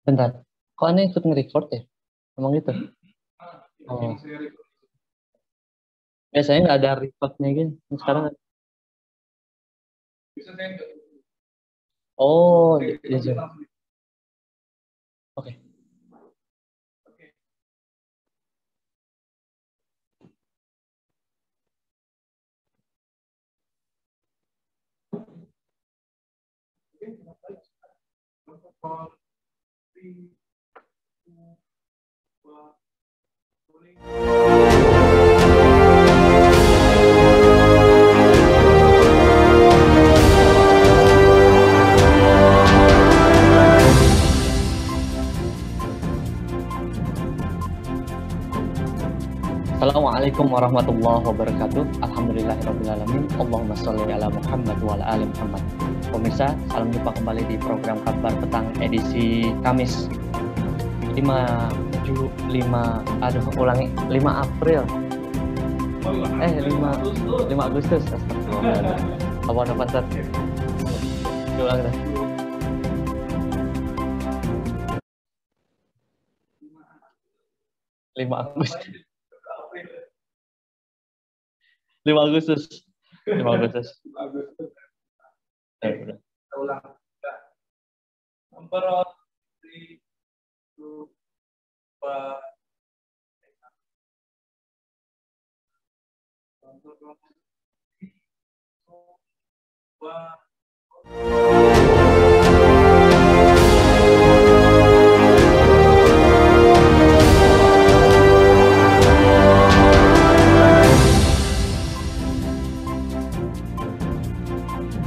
Bentar, kok aneh ikut nge-record ya? Emang gitu? Oh, biasanya nggak ada recordnya gitu. Sekarang ada. Oh, di Zoom. Oke. Assalamualaikum warahmatullahi wabarakatuh. Alhamdulillahirrahmanirrahim. Allahumma sholli ala Muhammad wa ala ali Muhammad. Pemirsa, salam jumpa kembali di program Kabar Petang edisi Kamis 5 April. 5 Agustus. Astagfirullah. Apa Sat? Ulang dah. 5 Agustus. 5 Agustus. 5 Agustus. Ulang. Emperor di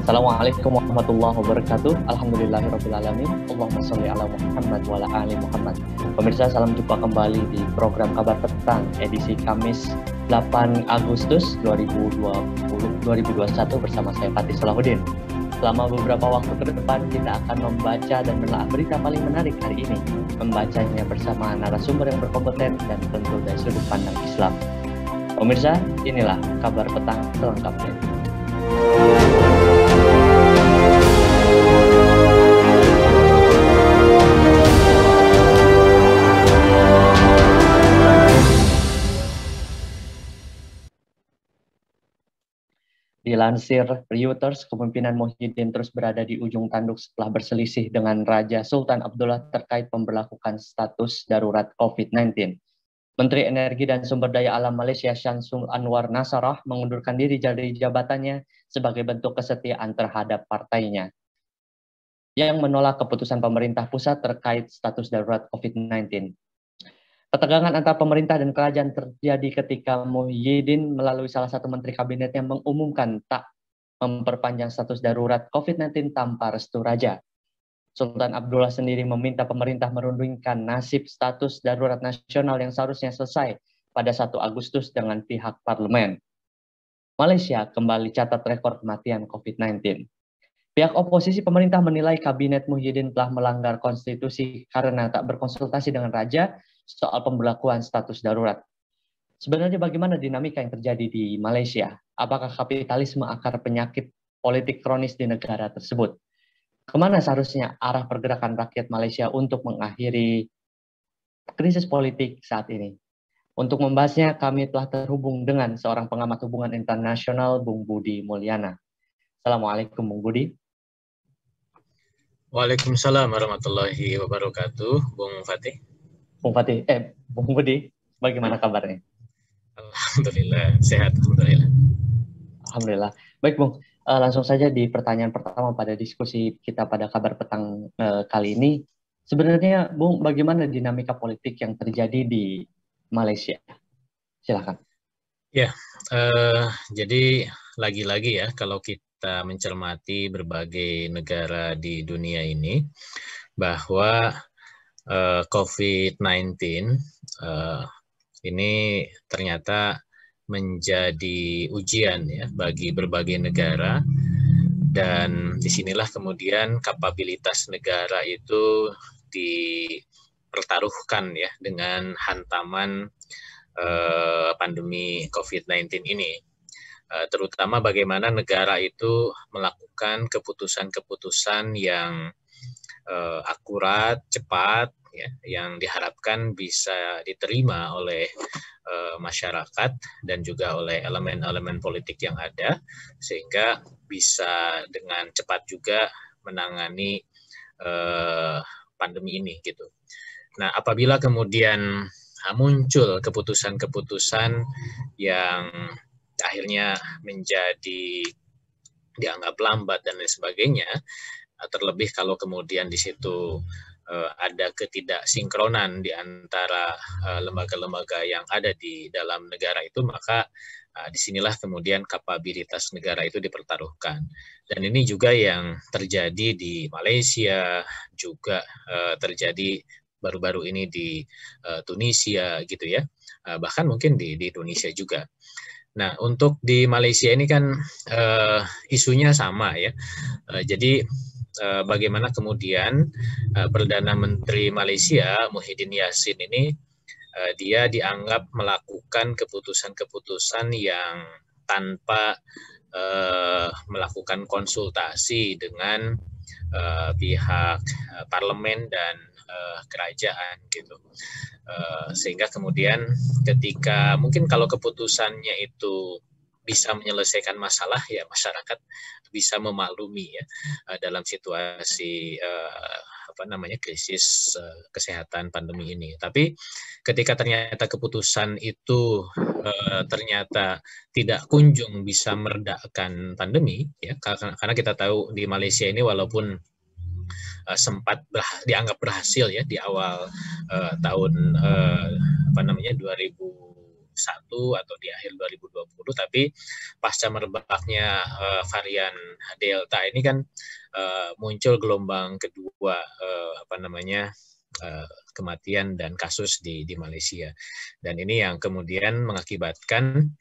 Assalamualaikum warahmatullahi wabarakatuh. Alhamdulillahirrahmanirrahim. Allahumma sholli ala Muhammad wa ala ali Muhammad. Pemirsa, salam jumpa kembali di program Kabar Petang edisi Kamis 8 Agustus 2021 bersama saya Fatih Salahuddin. Selama beberapa waktu ke depan kita akan membaca dan menelaah berita paling menarik hari ini. Membacanya bersama narasumber yang berkompeten dan tentu dari sudut pandang Islam. Pemirsa, inilah Kabar Petang selengkapnya. Dilansir Reuters, kepemimpinan Muhyiddin terus berada di ujung tanduk setelah berselisih dengan Raja Sultan Abdullah terkait pemberlakuan status darurat COVID-19. Menteri Energi dan Sumber Daya Alam Malaysia Syamsul Anwar Nasrallah mengundurkan diri dari jabatannya sebagai bentuk kesetiaan terhadap partainya yang menolak keputusan pemerintah pusat terkait status darurat COVID-19. Ketegangan antara pemerintah dan kerajaan terjadi ketika Muhyiddin melalui salah satu menteri kabinetnya mengumumkan tak memperpanjang status darurat COVID-19 tanpa restu raja. Sultan Abdullah sendiri meminta pemerintah merundingkan nasib status darurat nasional yang seharusnya selesai pada 1 Agustus dengan pihak parlemen. Malaysia kembali catat rekor kematian COVID-19. Pihak oposisi pemerintah menilai kabinet Muhyiddin telah melanggar konstitusi karena tak berkonsultasi dengan raja soal pemberlakuan status darurat. Sebenarnya bagaimana dinamika yang terjadi di Malaysia? Apakah kapitalisme akar penyakit politik kronis di negara tersebut? Kemana seharusnya arah pergerakan rakyat Malaysia untuk mengakhiri krisis politik saat ini? Untuk membahasnya, kami telah terhubung dengan seorang pengamat hubungan internasional, Bung Budi Mulyana. Assalamualaikum, Bung Budi. Waalaikumsalam warahmatullahi wabarakatuh, Bung Fatih. Bung Budi, bagaimana kabarnya? Alhamdulillah, sehat. Alhamdulillah. Baik, Bung. Langsung saja di pertanyaan pertama pada diskusi kita pada Kabar Petang kali ini. Sebenarnya, Bung, bagaimana dinamika politik yang terjadi di Malaysia? Silakan. Ya, jadi lagi-lagi ya, kalau kita mencermati berbagai negara di dunia ini, bahwa COVID-19 ini ternyata menjadi ujian ya bagi berbagai negara, dan disinilah kemudian kapabilitas negara itu dipertaruhkan ya dengan hantaman pandemi COVID-19 ini. Terutama bagaimana negara itu melakukan keputusan-keputusan yang akurat, cepat, ya, yang diharapkan bisa diterima oleh masyarakat dan juga oleh elemen-elemen politik yang ada, sehingga bisa dengan cepat juga menangani pandemi ini gitu. Nah, apabila kemudian muncul keputusan-keputusan yang akhirnya menjadi dianggap lambat dan lain sebagainya, terlebih kalau kemudian di situ ada ketidaksinkronan di antara lembaga-lembaga yang ada di dalam negara itu, maka disinilah kemudian kapabilitas negara itu dipertaruhkan. Dan ini juga yang terjadi di Malaysia, juga terjadi baru-baru ini di Tunisia gitu ya, bahkan mungkin di Indonesia juga. Nah, untuk di Malaysia ini kan isunya sama ya. Jadi bagaimana kemudian Perdana Menteri Malaysia Muhyiddin Yassin ini dia dianggap melakukan keputusan-keputusan yang tanpa melakukan konsultasi dengan pihak parlemen dan kerajaan gitu. Sehingga kemudian ketika mungkin kalau keputusannya itu bisa menyelesaikan masalah, ya masyarakat bisa memaklumi ya dalam situasi krisis kesehatan pandemi ini. Tapi ketika ternyata keputusan itu ternyata tidak kunjung bisa meredakan pandemi, ya karena kita tahu di Malaysia ini walaupun sempat dianggap berhasil ya di awal tahun 2001 atau di akhir 2020, tapi pasca merebaknya varian Delta ini kan muncul gelombang kedua kematian dan kasus di Malaysia, dan ini yang kemudian mengakibatkan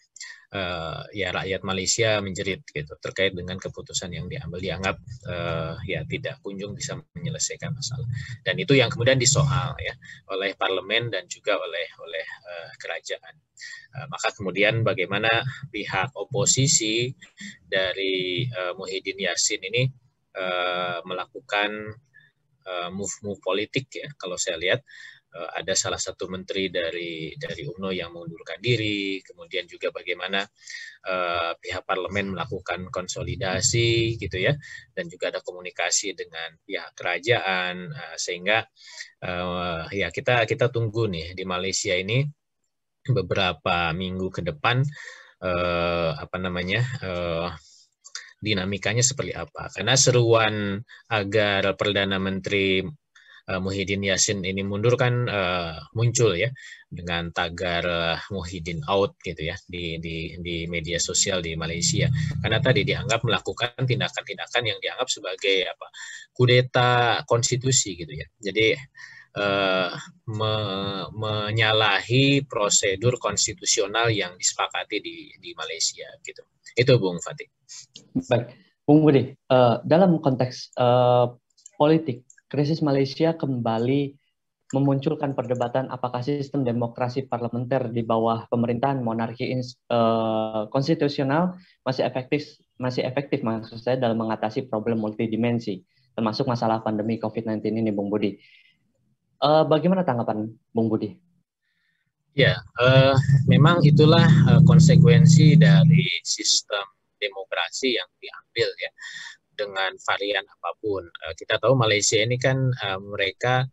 ya rakyat Malaysia menjerit gitu terkait dengan keputusan yang dianggap ya tidak kunjung bisa menyelesaikan masalah, dan itu yang kemudian disoal ya oleh parlemen dan juga oleh kerajaan. Maka kemudian bagaimana pihak oposisi dari Muhyiddin Yassin ini melakukan move politik ya. Kalau saya lihat ada salah satu menteri dari UMNO yang mengundurkan diri, kemudian juga bagaimana pihak parlemen melakukan konsolidasi gitu ya, dan juga ada komunikasi dengan pihak kerajaan, sehingga ya kita tunggu nih di Malaysia ini beberapa minggu ke depan dinamikanya seperti apa, karena seruan agar Perdana Menteri Muhyiddin Yassin ini mundur kan muncul ya dengan tagar Muhyiddin out gitu ya di media sosial di Malaysia, karena tadi dianggap melakukan tindakan-tindakan yang dianggap sebagai kudeta konstitusi gitu ya. Jadi menyalahi prosedur konstitusional yang disepakati di Malaysia gitu. Itu Bung Fatih. Baik, Bung Budi, dalam konteks politik, krisis Malaysia kembali memunculkan perdebatan apakah sistem demokrasi parlementer di bawah pemerintahan monarki konstitusional masih efektif maksud saya dalam mengatasi problem multidimensi, termasuk masalah pandemi COVID-19 ini, Bung Budi. Bagaimana tanggapan Bung Budi? Ya, memang itulah konsekuensi dari sistem demokrasi yang diambil ya dengan varian apapun. Kita tahu Malaysia ini kan mereka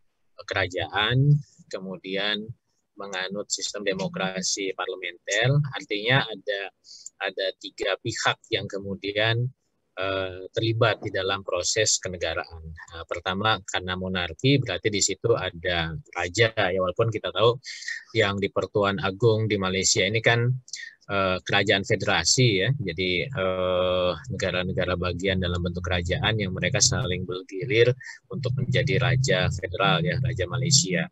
kerajaan, kemudian menganut sistem demokrasi parlementer, artinya ada tiga pihak yang kemudian terlibat di dalam proses kenegaraan. Pertama karena monarki, berarti di situ ada raja ya, walaupun kita tahu yang di Pertuan Agung di Malaysia ini kan kerajaan federasi ya, jadi negara-negara bagian dalam bentuk kerajaan yang mereka saling bergilir untuk menjadi raja federal ya, raja Malaysia.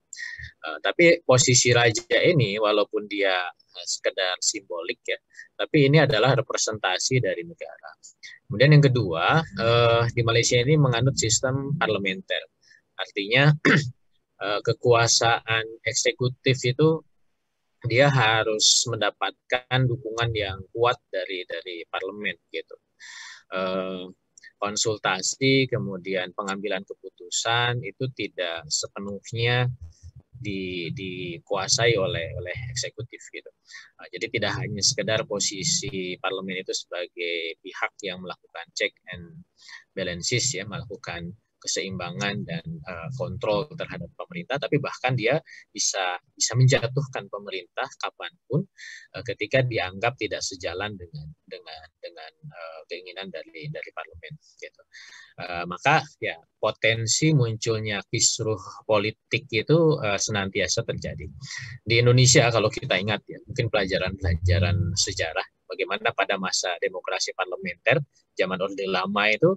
Tapi posisi raja ini walaupun dia sekedar simbolik ya, tapi ini adalah representasi dari negara. Kemudian yang kedua, di Malaysia ini menganut sistem parlementer, artinya kekuasaan eksekutif itu dia harus mendapatkan dukungan yang kuat dari parlemen gitu. konsultasi, kemudian pengambilan keputusan itu tidak sepenuhnya dikuasai oleh eksekutif gitu. Jadi tidak hanya sekedar posisi parlemen itu sebagai pihak yang melakukan check and balances ya, melakukan keseimbangan dan kontrol terhadap pemerintah, tapi bahkan dia bisa menjatuhkan pemerintah kapanpun ketika dianggap tidak sejalan dengan keinginan dari parlemen gitu. Maka ya potensi munculnya kisruh politik itu senantiasa terjadi. Di Indonesia kalau kita ingat ya, mungkin pelajaran sejarah bagaimana pada masa demokrasi parlementer zaman Orde Lama itu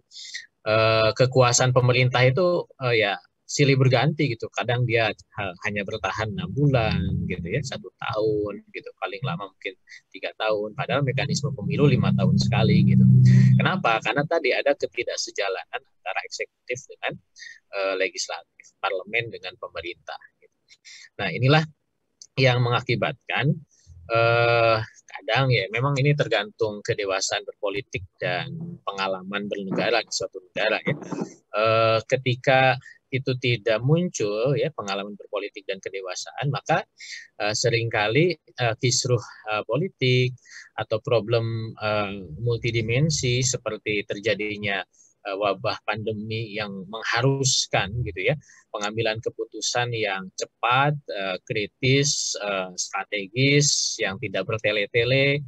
kekuasaan pemerintah itu ya silih berganti gitu. Kadang dia hanya bertahan 6 bulan gitu ya, 1 tahun gitu, paling lama mungkin 3 tahun. Padahal mekanisme pemilu 5 tahun sekali gitu. Kenapa? Karena tadi ada ketidaksejalanan antara eksekutif dengan legislatif, parlemen dengan pemerintah. Gitu. Nah inilah yang mengakibatkan kadang ya memang ini tergantung kedewasaan berpolitik dan pengalaman bernegara di suatu negara ya. Ketika itu tidak muncul ya pengalaman berpolitik dan kedewasaan, maka seringkali kisruh politik atau problem multidimensi seperti terjadinya wabah pandemi yang mengharuskan gitu ya pengambilan keputusan yang cepat, kritis, strategis, yang tidak bertele-tele,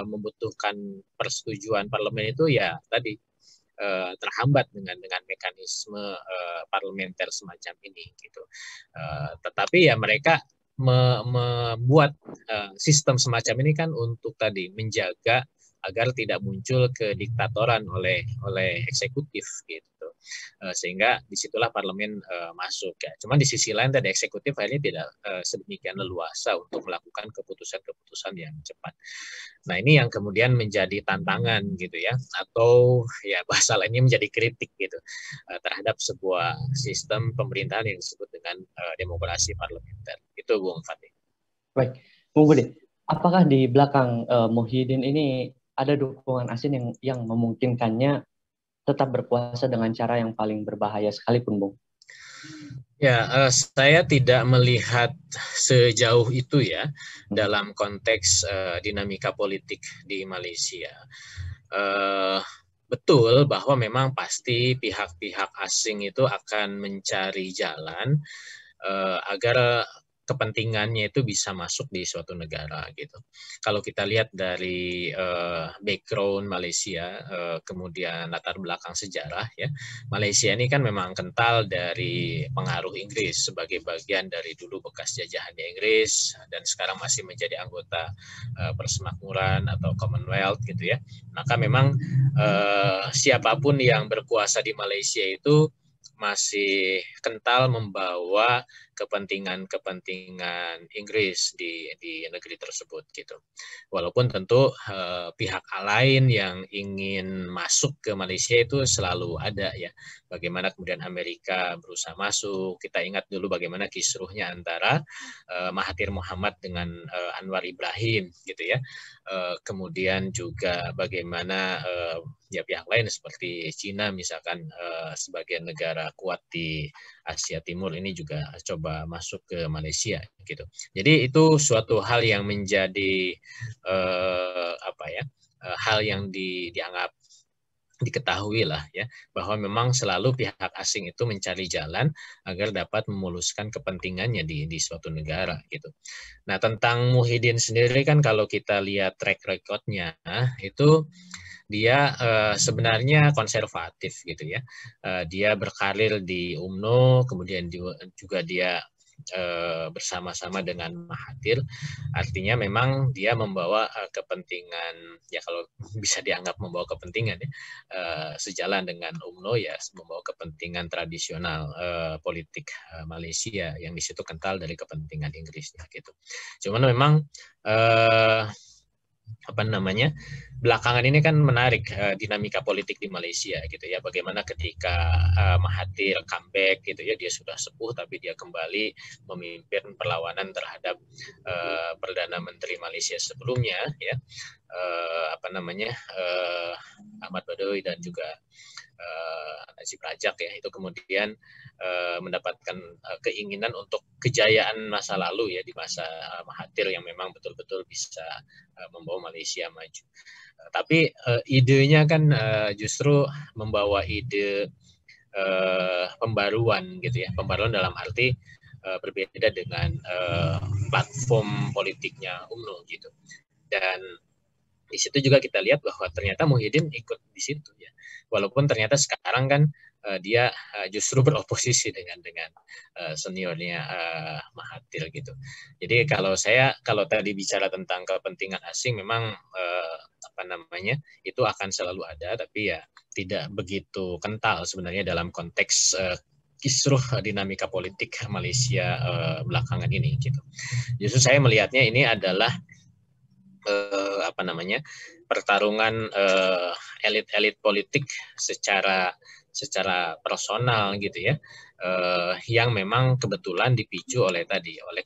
membutuhkan persetujuan parlemen itu ya tadi terhambat dengan mekanisme parlementer semacam ini gitu. Tetapi ya mereka membuat sistem semacam ini kan untuk tadi menjaga agar tidak muncul kediktatoran oleh eksekutif gitu, sehingga disitulah parlemen masuk ya. Cuman di sisi lain tadi eksekutif akhirnya tidak sedemikian leluasa untuk melakukan keputusan-keputusan yang cepat. Nah ini yang kemudian menjadi tantangan gitu ya, atau ya bahasa lainnya menjadi kritik gitu terhadap sebuah sistem pemerintahan yang disebut dengan demokrasi parlementer. Itu Bung Fatih. Baik, Bung Budi, apakah di belakang Muhyiddin ini ada dukungan asing yang memungkinkannya tetap berkuasa dengan cara yang paling berbahaya sekalipun, Bung? Ya, saya tidak melihat sejauh itu ya dalam konteks dinamika politik di Malaysia. Betul bahwa memang pasti pihak-pihak asing itu akan mencari jalan agar kepentingannya itu bisa masuk di suatu negara gitu. Kalau kita lihat dari background Malaysia, kemudian latar belakang sejarah ya, Malaysia ini kan memang kental dari pengaruh Inggris sebagai bagian dari dulu bekas jajahannya Inggris dan sekarang masih menjadi anggota Persemakmuran atau Commonwealth gitu ya. Maka memang siapapun yang berkuasa di Malaysia itu masih kental membawa kepentingan Inggris di negeri tersebut gitu. Walaupun tentu pihak lain yang ingin masuk ke Malaysia itu selalu ada ya. Bagaimana kemudian Amerika berusaha masuk. Kita ingat dulu bagaimana kisruhnya antara Mahathir Mohamad dengan Anwar Ibrahim gitu ya. Kemudian juga bagaimana ya pihak lain seperti Cina misalkan sebagai negara kuat di Asia Timur ini juga coba masuk ke Malaysia gitu. Jadi itu suatu hal yang menjadi hal yang dianggap diketahui lah ya bahwa memang selalu pihak asing itu mencari jalan agar dapat memuluskan kepentingannya di suatu negara gitu. Nah tentang Muhyiddin sendiri kan kalau kita lihat track record-nya itu dia sebenarnya konservatif gitu ya. Dia berkarir di UMNO, kemudian juga dia bersama-sama dengan Mahathir. Artinya memang dia membawa kepentingan, ya kalau bisa dianggap membawa kepentingan ya, sejalan dengan UMNO ya, membawa kepentingan tradisional politik Malaysia yang di situ kental dari kepentingan Inggrisnya gitu. Cuman memang belakangan ini kan menarik dinamika politik di Malaysia gitu ya, bagaimana ketika Mahathir comeback gitu ya, dia sudah sepuh tapi dia kembali memimpin perlawanan terhadap Perdana Menteri Malaysia sebelumnya ya, Ahmad Badawi dan juga Najib Rajak ya, itu kemudian mendapatkan keinginan untuk kejayaan masa lalu ya, di masa Mahathir yang memang betul-betul bisa membawa Malaysia maju. Tapi idenya kan justru membawa ide pembaruan gitu ya, pembaruan dalam arti berbeda dengan platform politiknya UMNO gitu. Dan di situ juga kita lihat bahwa ternyata Muhyiddin ikut di situ ya, walaupun ternyata sekarang kan dia justru beroposisi dengan seniornya Mahathir gitu. Jadi kalau tadi bicara tentang kepentingan asing, memang itu akan selalu ada, tapi ya tidak begitu kental sebenarnya dalam konteks kisruh dinamika politik Malaysia belakangan ini gitu. Justru saya melihatnya ini adalah pertarungan elit-elit politik secara personal gitu ya, yang memang kebetulan dipicu oleh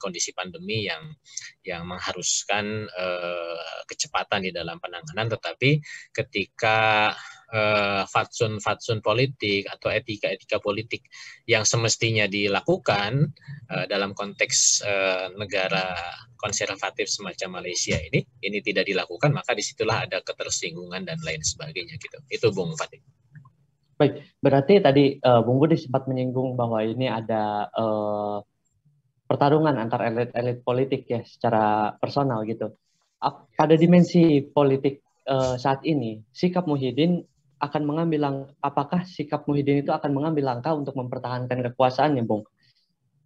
kondisi pandemi yang mengharuskan kecepatan di dalam penanganan, tetapi ketika fatsun politik atau etika politik yang semestinya dilakukan dalam konteks negara konservatif semacam Malaysia ini tidak dilakukan, maka disitulah ada ketersinggungan dan lain sebagainya gitu. Itu Bung Fatih. Baik, berarti tadi Bung Budi sempat menyinggung bahwa ini ada pertarungan antar elit-elit politik ya secara personal gitu. Pada dimensi politik saat ini, sikap Muhyiddin apakah sikap Muhyiddin itu akan mengambil langkah untuk mempertahankan kekuasaannya, Bung?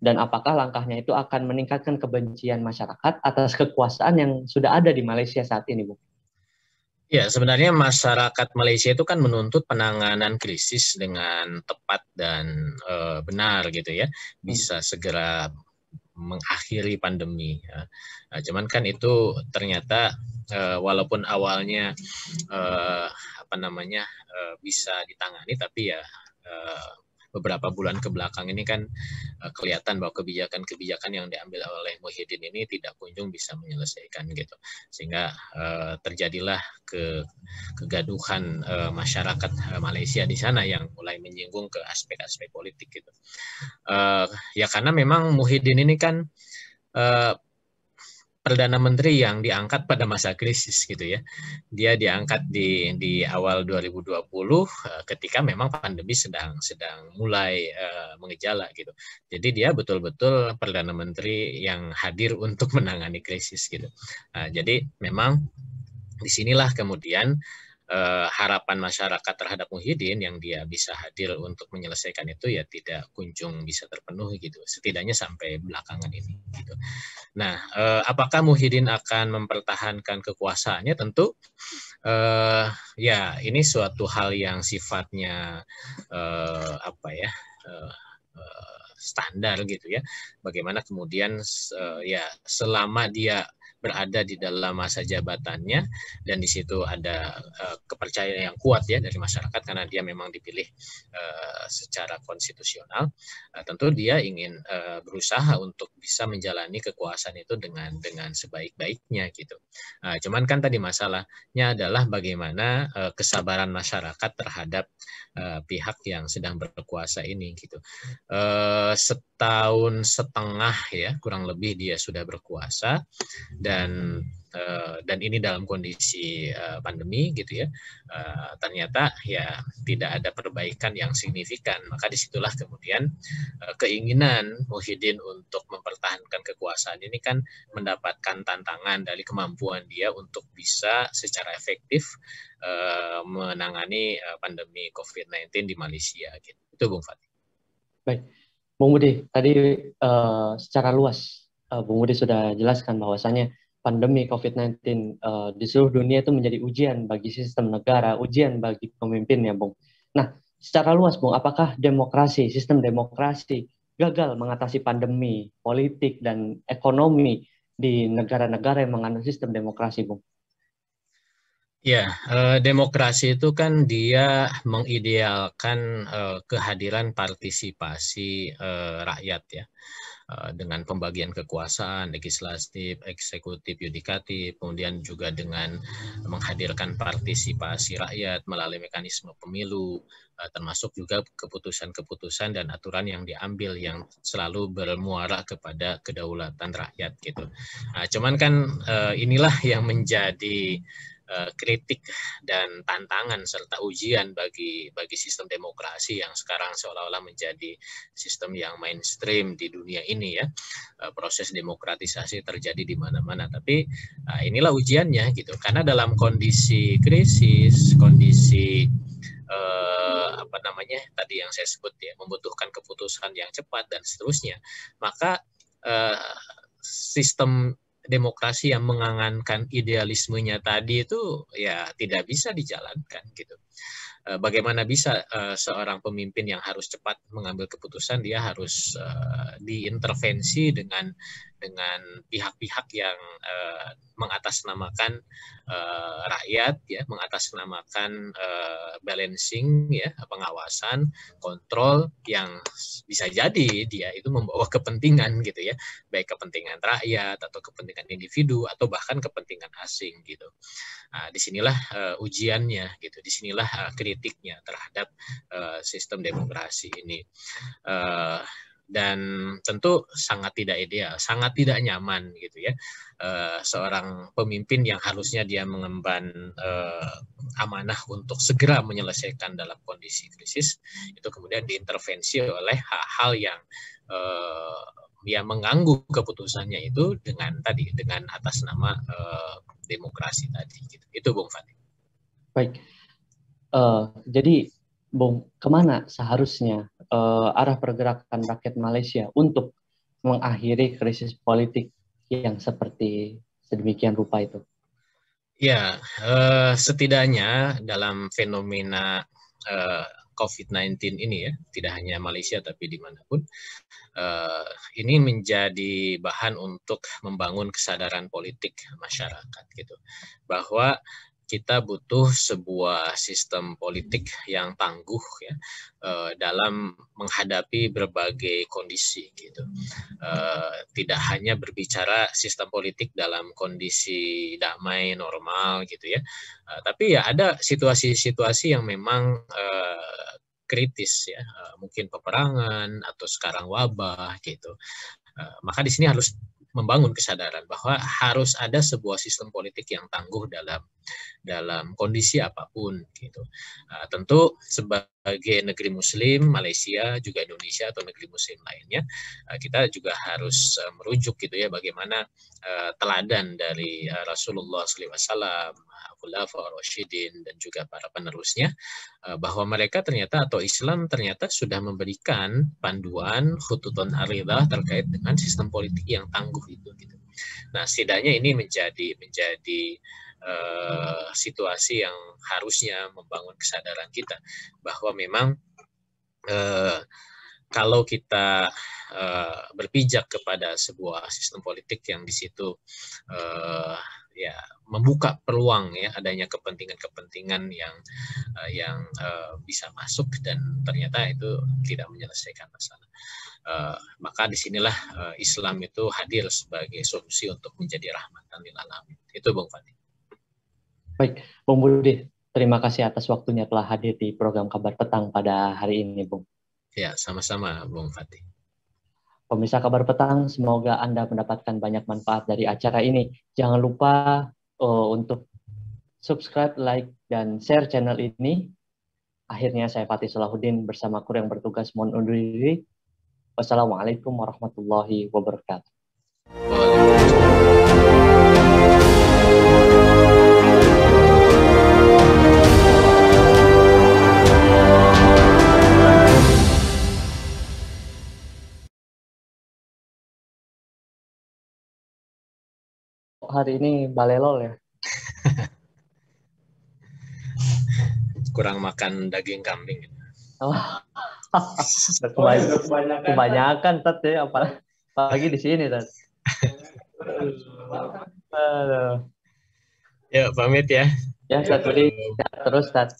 Dan apakah langkahnya itu akan meningkatkan kebencian masyarakat atas kekuasaan yang sudah ada di Malaysia saat ini, Bu? Ya, sebenarnya masyarakat Malaysia itu kan menuntut penanganan krisis dengan tepat dan benar gitu ya, bisa segera mengakhiri pandemi. Ya. Nah, cuman kan itu ternyata walaupun awalnya bisa ditangani, tapi ya beberapa bulan ke belakang ini kan kelihatan bahwa kebijakan-kebijakan yang diambil oleh Muhyiddin ini tidak kunjung bisa menyelesaikan gitu, sehingga terjadilah kegaduhan masyarakat Malaysia di sana yang mulai menyinggung ke aspek-aspek politik gitu. Ya karena memang Muhyiddin ini kan Perdana Menteri yang diangkat pada masa krisis gitu ya. Dia diangkat di awal 2020 ketika memang pandemi sedang mulai mengejala gitu. Jadi dia betul-betul Perdana Menteri yang hadir untuk menangani krisis gitu. Jadi memang disinilah kemudian harapan masyarakat terhadap Muhyiddin yang dia bisa hadir untuk menyelesaikan itu ya tidak kunjung bisa terpenuhi gitu, setidaknya sampai belakangan ini gitu. Nah, apakah Muhyiddin akan mempertahankan kekuasaannya? Tentu ya ini suatu hal yang sifatnya standar gitu ya. Bagaimana kemudian ya selama dia berada di dalam masa jabatannya dan di situ ada kepercayaan yang kuat ya dari masyarakat karena dia memang dipilih secara konstitusional, tentu dia ingin berusaha untuk bisa menjalani kekuasaan itu dengan sebaik-baiknya gitu. Cuman kan tadi masalahnya adalah bagaimana kesabaran masyarakat terhadap pihak yang sedang berkuasa ini gitu. Setahun setengah ya kurang lebih dia sudah berkuasa dan ini dalam kondisi pandemi gitu ya, ternyata ya tidak ada perbaikan yang signifikan, maka disitulah kemudian keinginan Muhyiddin untuk mempertahankan kekuasaan ini kan mendapatkan tantangan dari kemampuan dia untuk bisa secara efektif menangani pandemi COVID-19 di Malaysia gitu. Itu Bung Fatih. Baik, Bung Budi, tadi secara luas Bung Budi sudah jelaskan bahwasannya pandemi COVID-19 di seluruh dunia itu menjadi ujian bagi sistem negara, ujian bagi pemimpinnya, Bung. Nah, secara luas, Bung, apakah sistem demokrasi gagal mengatasi pandemi, politik, dan ekonomi di negara-negara yang mengandung sistem demokrasi, Bung? Ya, demokrasi itu kan dia mengidealkan kehadiran partisipasi rakyat ya, dengan pembagian kekuasaan, legislatif, eksekutif, yudikatif, kemudian juga dengan menghadirkan partisipasi rakyat melalui mekanisme pemilu, termasuk juga keputusan-keputusan dan aturan yang diambil yang selalu bermuara kepada kedaulatan rakyat gitu. Nah, cuman kan inilah yang menjadi kritik dan tantangan serta ujian bagi sistem demokrasi yang sekarang seolah-olah menjadi sistem yang mainstream di dunia ini ya. Proses demokratisasi terjadi di mana-mana, tapi inilah ujiannya gitu, karena dalam kondisi krisis, kondisi apa namanya tadi yang saya sebut ya, membutuhkan keputusan yang cepat dan seterusnya, maka sistem demokrasi yang mengangankan idealismenya tadi itu ya tidak bisa dijalankan gitu. Bagaimana bisa seorang pemimpin yang harus cepat mengambil keputusan, dia harus diintervensi dengan pihak-pihak yang mengatasnamakan rakyat ya, mengatasnamakan balancing ya, pengawasan, kontrol yang bisa jadi dia itu membawa kepentingan gitu ya, baik kepentingan rakyat atau kepentingan individu atau bahkan kepentingan asing gitu. Nah, disinilah ujiannya gitu, disinilah kritiknya terhadap sistem demokrasi ini. Dan tentu sangat tidak ideal, sangat tidak nyaman gitu ya. Seorang pemimpin yang harusnya dia mengemban amanah untuk segera menyelesaikan dalam kondisi krisis, itu kemudian diintervensi oleh hal-hal yang yang mengganggu keputusannya itu dengan atas nama demokrasi tadi gitu. Itu Bung Fatih. Baik, jadi Bung, kemana seharusnya arah pergerakan rakyat Malaysia untuk mengakhiri krisis politik yang seperti sedemikian rupa itu? Ya, setidaknya dalam fenomena COVID-19 ini ya, tidak hanya Malaysia tapi dimanapun, ini menjadi bahan untuk membangun kesadaran politik masyarakat gitu, bahwa kita butuh sebuah sistem politik yang tangguh ya, dalam menghadapi berbagai kondisi gitu. Tidak hanya berbicara sistem politik dalam kondisi damai normal gitu ya, tapi ya ada situasi-situasi yang memang kritis ya, mungkin peperangan atau sekarang wabah gitu. Maka di sini harus membangun kesadaran bahwa harus ada sebuah sistem politik yang tangguh dalam kondisi apapun gitu. Tentu sebagai negeri Muslim, Malaysia juga Indonesia atau negeri Muslim lainnya, kita juga harus merujuk gitu ya bagaimana teladan dari Rasulullah SAW, Khulafaur Rasyidin dan juga para penerusnya, bahwa mereka ternyata atau Islam ternyata sudah memberikan panduan khututun aridah terkait dengan sistem politik yang tangguh itu gitu. Nah, setidaknya ini menjadi situasi yang harusnya membangun kesadaran kita bahwa memang kalau kita berpijak kepada sebuah sistem politik yang di situ ya membuka peluang ya adanya kepentingan-kepentingan yang bisa masuk dan ternyata itu tidak menyelesaikan masalah. Maka disinilah Islam itu hadir sebagai solusi untuk menjadi rahmatan lil alamin. Itu Bung Fatih. Baik, Bung Budi, terima kasih atas waktunya telah hadir di program Kabar Petang pada hari ini, Bung. Ya, sama-sama Bung Fatih. Pemirsa Kabar Petang, semoga Anda mendapatkan banyak manfaat dari acara ini. Jangan lupa untuk subscribe, like, dan share channel ini. Akhirnya saya Fatih Salahuddin bersama kru yang bertugas mohon undur diri. Wassalamualaikum warahmatullahi wabarakatuh. Hari ini balelol ya. Kurang makan daging kambing. Kebanyakan Tat ya, apalagi di sini Tat. Ya, pamit ya. Ya, Ustaz Budi, terus Ustaz.